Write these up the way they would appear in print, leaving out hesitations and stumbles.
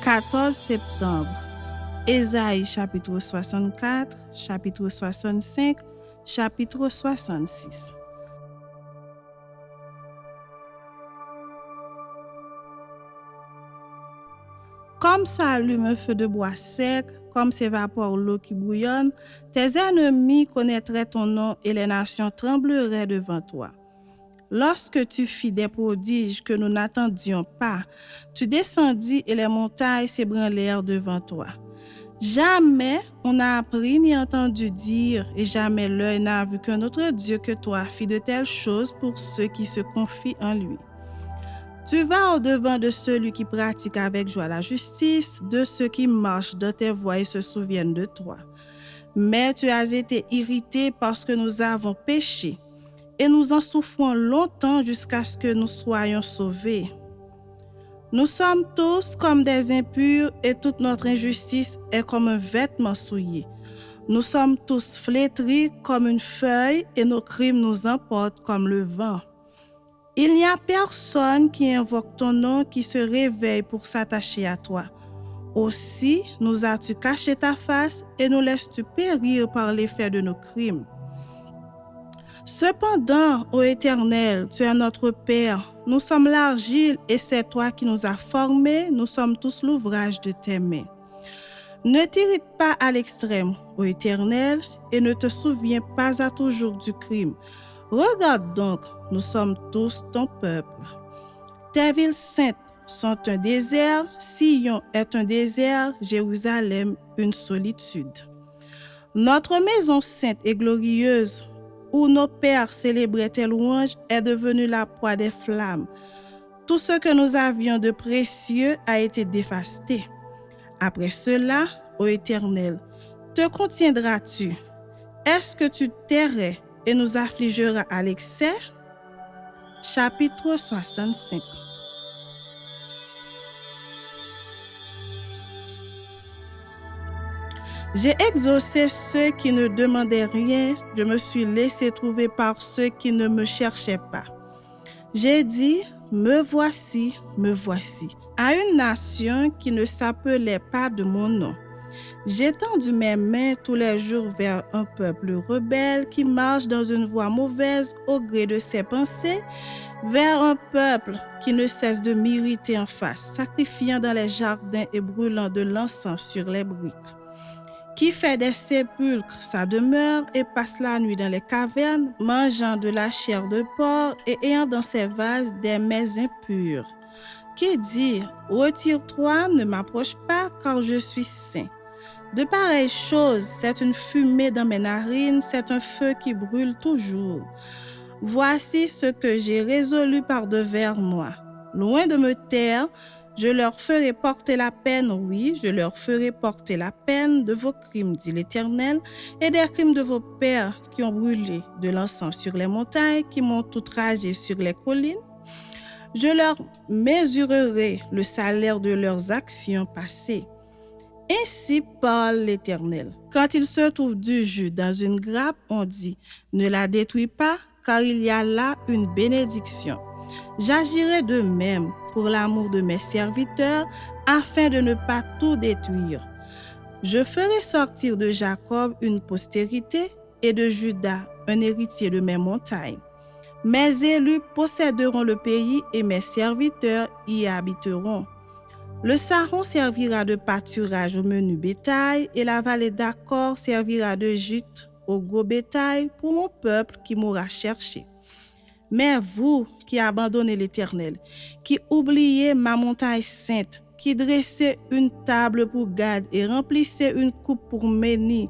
14 septembre. Ésaïe chapitre 64, chapitre 65, chapitre 66. Comme s'allume un feu de bois sec, comme s'évapore l'eau qui bouillonne, tes ennemis connaîtraient ton nom et les nations trembleraient devant toi. Lorsque tu fis des prodiges que nous n'attendions pas, tu descendis et les montagnes s'ébranlèrent devant toi. Jamais on n'a appris ni entendu dire, et jamais l'œil n'a vu qu'un autre Dieu que toi fit de telles choses pour ceux qui se confient en lui. Tu vas au-devant de celui qui pratique avec joie la justice, de ceux qui marchent dans tes voies et se souviennent de toi. Mais tu as été irrité parce que nous avons péché, et nous en souffrons longtemps jusqu'à ce que nous soyons sauvés. Nous sommes tous comme des impurs et toute notre injustice est comme un vêtement souillé. Nous sommes tous flétris comme une feuille et nos crimes nous emportent comme le vent. Il n'y a personne qui invoque ton nom qui se réveille pour s'attacher à toi. Aussi, nous as-tu caché ta face et nous laisses-tu périr par l'effet de nos crimes. Cependant, ô Éternel, tu es notre Père, nous sommes l'argile et c'est toi qui nous as formés, nous sommes tous l'ouvrage de tes mains. Ne t'irrite pas à l'extrême, ô Éternel, et ne te souviens pas à toujours du crime. Regarde donc, nous sommes tous ton peuple. Tes villes saintes sont un désert, Sion est un désert, Jérusalem une solitude. Notre maison sainte et glorieuse, où nos pères célébraient tes louanges, est devenue la proie des flammes. Tout ce que nous avions de précieux a été dévasté. Après cela, ô Éternel, te contiendras-tu? Est-ce que tu tairais et nous affligeras à l'excès? Chapitre 65. J'ai exaucé ceux qui ne demandaient rien, je me suis laissé trouver par ceux qui ne me cherchaient pas. J'ai dit, me voici, à une nation qui ne s'appelait pas de mon nom. J'ai tendu mes mains tous les jours vers un peuple rebelle qui marche dans une voie mauvaise au gré de ses pensées, vers un peuple qui ne cesse de m'irriter en face, sacrifiant dans les jardins et brûlant de l'encens sur les briques, qui fait des sépulcres sa demeure et passe la nuit dans les cavernes, mangeant de la chair de porc et ayant dans ses vases des mets impurs, qui dit, retire-toi, ne m'approche pas, car je suis saint. De pareilles choses, c'est une fumée dans mes narines, c'est un feu qui brûle toujours. Voici ce que j'ai résolu par devers moi. Loin de me taire, je leur ferai porter la peine, oui, je leur ferai porter la peine de vos crimes, dit l'Éternel, et des crimes de vos pères qui ont brûlé de l'encens sur les montagnes, qui m'ont outragé sur les collines. Je leur mesurerai le salaire de leurs actions passées. Ainsi parle l'Éternel. Quand il se trouve du jus dans une grappe, on dit, ne la détruis pas, car il y a là une bénédiction. J'agirai de même pour l'amour de mes serviteurs, afin de ne pas tout détruire. Je ferai sortir de Jacob une postérité et de Juda un héritier de mes montagnes. Mes élus posséderont le pays et mes serviteurs y habiteront. Le Saron servira de pâturage au menu bétail et la vallée d'Accor servira de gîte au gros bétail pour mon peuple qui m'aura cherché. Mais vous qui abandonnez l'Éternel, qui oubliez ma montagne sainte, qui dressez une table pour Gad et remplissez une coupe pour Méni,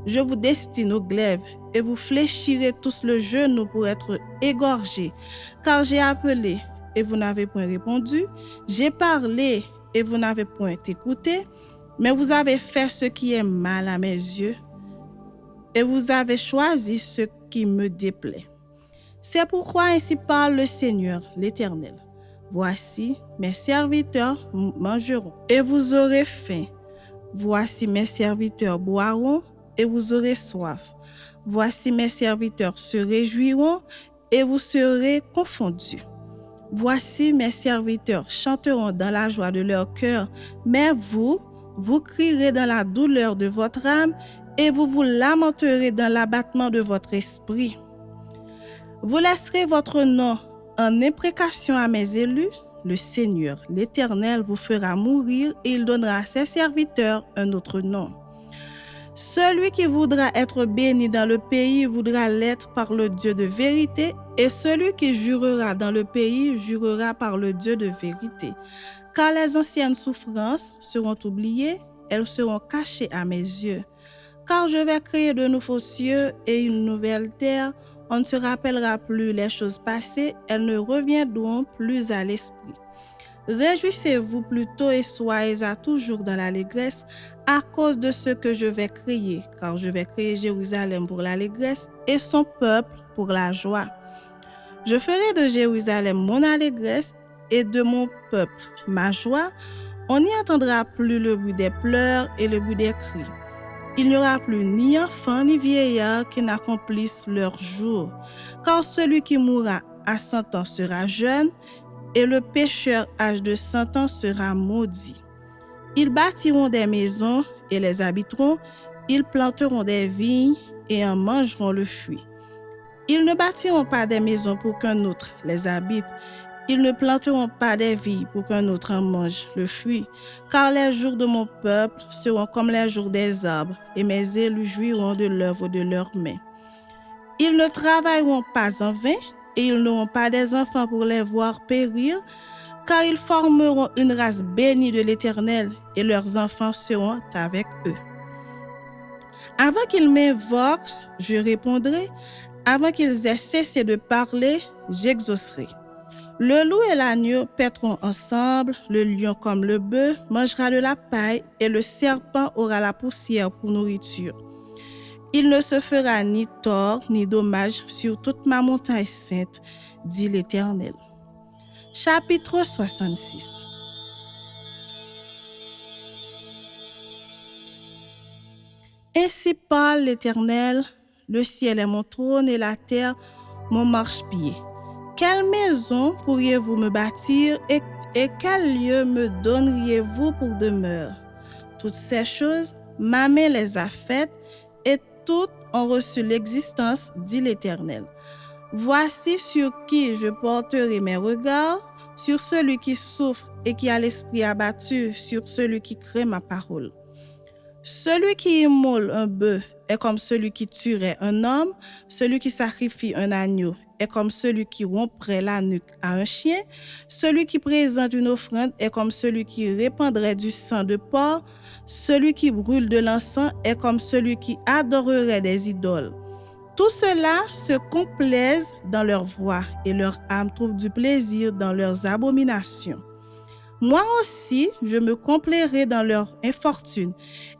je vous destine au glaive et vous fléchirez tous le genou pour être égorgés, car j'ai appelé et vous n'avez point répondu, j'ai parlé et vous n'avez point écouté, mais vous avez fait ce qui est mal à mes yeux et vous avez choisi ce qui me déplaît. C'est pourquoi ainsi parle le Seigneur, l'Éternel. Voici, mes serviteurs mangeront et vous aurez faim. Voici, mes serviteurs boiront et vous aurez soif. Voici, mes serviteurs se réjouiront et vous serez confondus. Voici mes serviteurs chanteront dans la joie de leur cœur, mais vous crierez dans la douleur de votre âme et vous vous lamenterez dans l'abattement de votre esprit. Vous laisserez votre nom en imprécation à mes élus. Le Seigneur, l'Éternel, vous fera mourir et il donnera à ses serviteurs un autre nom. Celui qui voudra être béni dans le pays voudra l'être par le Dieu de vérité, et celui qui jurera dans le pays jurera par le Dieu de vérité. Car les anciennes souffrances seront oubliées, elles seront cachées à mes yeux. Car je vais créer de nouveaux cieux et une nouvelle terre. On ne se rappellera plus les choses passées, elles ne reviendront plus à l'esprit. Réjouissez-vous plutôt et soyez à toujours dans l'allégresse à cause de ce que je vais créer, car je vais créer Jérusalem pour l'allégresse et son peuple pour la joie. Je ferai de Jérusalem mon allégresse et de mon peuple ma joie. On n'y entendra plus le bruit des pleurs et le bruit des cris. Il n'y aura plus ni enfants ni vieillards qui n'accomplissent leur jour, car celui qui mourra à 100 ans sera jeune, et le pécheur âgé de 100 ans sera maudit. Ils bâtiront des maisons et les habiteront, ils planteront des vignes et en mangeront le fruit. Ils ne bâtiront pas des maisons pour qu'un autre les habite, ils ne planteront pas des vignes pour qu'un autre en mange le fruit, car les jours de mon peuple seront comme les jours des arbres, et mes élus jouiront de l'œuvre de leurs mains. Ils ne travailleront pas en vain, et ils n'auront pas des enfants pour les voir périr, car ils formeront une race bénie de l'Éternel, et leurs enfants seront avec eux. Avant qu'ils m'invoquent, je répondrai, avant qu'ils aient cessé de parler, j'exaucerai. Le loup et l'agneau paîtront ensemble, le lion comme le bœuf mangera de la paille, et le serpent aura la poussière pour nourriture. Il ne se fera ni tort ni dommage sur toute ma montagne sainte, dit l'Éternel. Chapitre 66. Ainsi parle l'Éternel, le ciel est mon trône et la terre mon marchepied. Quelle maison pourriez-vous me bâtir et quel lieu me donneriez-vous pour demeure? Toutes ces choses, ma main les a faites et toutes ont reçu l'existence, dit l'Éternel. Voici sur qui je porterai mes regards, sur celui qui souffre et qui a l'esprit abattu, sur celui qui craint ma parole. Celui qui immole un bœuf est comme celui qui tuerait un homme, celui qui sacrifie un agneau est comme celui qui romprait la nuque à un chien, celui qui présente une offrande est comme celui qui répandrait du sang de porc, celui qui brûle de l'encens est comme celui qui adorerait des idoles. Tout cela se complaisent dans leur voix et leur âme trouve du plaisir dans leurs abominations. Moi aussi, je me complairai dans leur infortune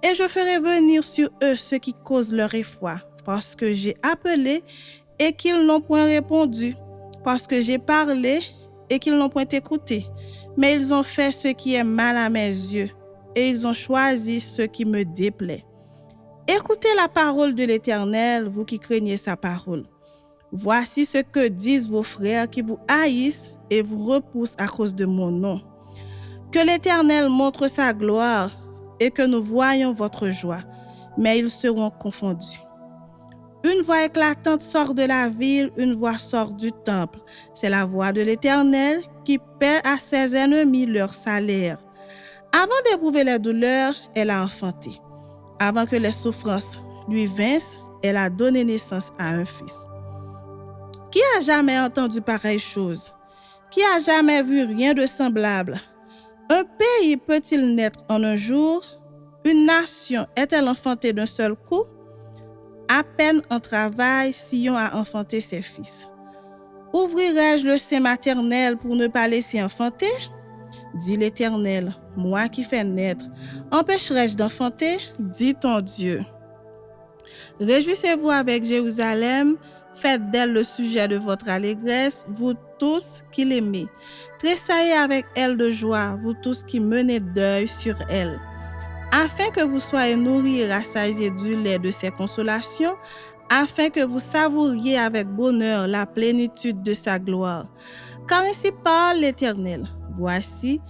et je ferai venir sur eux ce qui cause leur effroi, parce que j'ai appelé et qu'ils n'ont point répondu, parce que j'ai parlé et qu'ils n'ont point écouté. Mais ils ont fait ce qui est mal à mes yeux et ils ont choisi ce qui me déplaît. Écoutez la parole de l'Éternel, vous qui craignez sa parole. Voici ce que disent vos frères qui vous haïssent et vous repoussent à cause de mon nom. Que l'Éternel montre sa gloire et que nous voyions votre joie, mais ils seront confondus. Une voix éclatante sort de la ville, une voix sort du temple. C'est la voix de l'Éternel qui paie à ses ennemis leur salaire. Avant d'éprouver les douleurs, elle a enfanté. Avant que les souffrances lui vinssent, elle a donné naissance à un fils. Qui a jamais entendu pareille chose? Qui a jamais vu rien de semblable? Un pays peut-il naître en un jour? Une nation est-elle enfantée d'un seul coup? À peine en travail, Sion a enfanté ses fils. Ouvrirai-je le sein maternel pour ne pas laisser enfanter? Dit l'Éternel, moi qui fais naître. Empêcherai-je d'enfanter? Dit ton Dieu. Réjouissez-vous avec Jérusalem, faites d'elle le sujet de votre allégresse, vous tous qui l'aimez. Tressaillez avec elle de joie, vous tous qui menez deuil sur elle. Afin que vous soyez nourris et rassasiés du lait de ses consolations, afin que vous savouriez avec bonheur la plénitude de sa gloire, Car ainsi parle l'Éternel. Voici,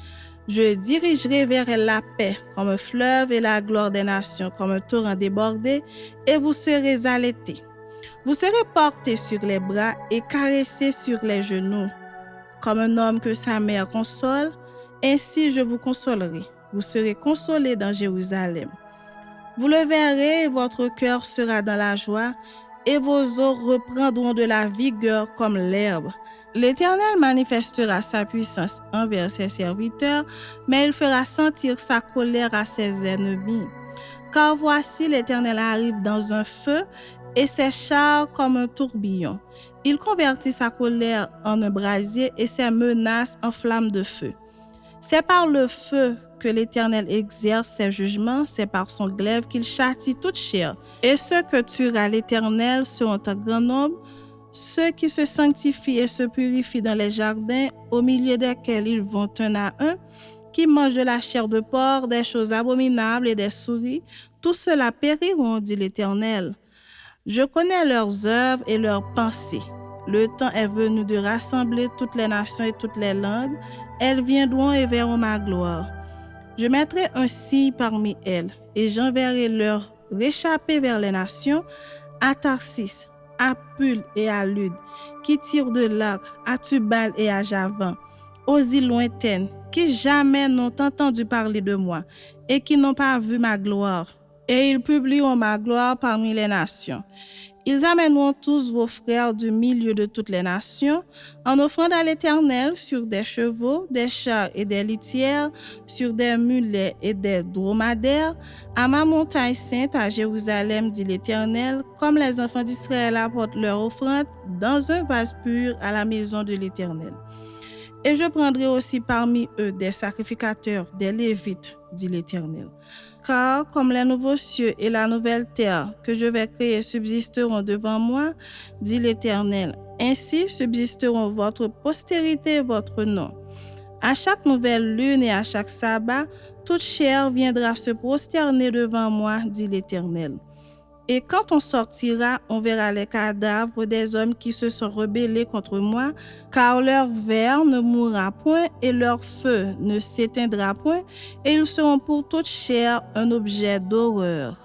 je dirigerai vers elle la paix comme un fleuve et la gloire des nations comme un torrent débordé, et vous serez allaités. Vous serez portés sur les bras et caressés sur les genoux. Comme un homme que sa mère console, ainsi je vous consolerai. Vous serez consolés dans Jérusalem. Vous le verrez et votre cœur sera dans la joie, et vos os reprendront de la vigueur comme l'herbe. L'Éternel manifestera sa puissance envers ses serviteurs, mais il fera sentir sa colère à ses ennemis. Car voici, l'Éternel arrive dans un feu, et ses chars comme un tourbillon. Il convertit sa colère en un brasier et ses menaces en flammes de feu. C'est par le feu que l'Éternel exerce ses jugements, c'est par son glaive qu'il châtie toute chair. Et ceux que tuera l'Éternel seront en grand nombre, ceux qui se sanctifient et se purifient dans les jardins, au milieu desquels ils vont un à un, qui mangent de la chair de porc, des choses abominables et des souris, tous ceux-là périront, dit l'Éternel. Je connais leurs œuvres et leurs pensées. Le temps est venu de rassembler toutes les nations et toutes les langues. Elles viendront et verront ma gloire. Je mettrai un signe parmi elles, et j'enverrai leurs réchappés vers les nations, à Tarsis, à Pul et à Lude, qui tirent de l'arc, à Tubal et à Javan, aux îles lointaines, qui jamais n'ont entendu parler de moi, et qui n'ont pas vu ma gloire. Et ils publieront ma gloire parmi les nations. Ils amèneront tous vos frères du milieu de toutes les nations, en offrant à l'Éternel sur des chevaux, des chars et des litières, sur des mulets et des dromadaires, à ma montagne sainte à Jérusalem, dit l'Éternel, comme les enfants d'Israël apportent leur offrande dans un vase pur à la maison de l'Éternel. Et je prendrai aussi parmi eux des sacrificateurs, des Lévites, dit l'Éternel. Car comme les nouveaux cieux et la nouvelle terre que je vais créer subsisteront devant moi, dit l'Éternel, ainsi subsisteront votre postérité et votre nom. À chaque nouvelle lune et à chaque sabbat, toute chair viendra se prosterner devant moi, dit l'Éternel. Et quand on sortira, on verra les cadavres des hommes qui se sont rebellés contre moi, car leur ver ne mourra point et leur feu ne s'éteindra point, et ils seront pour toute chair un objet d'horreur.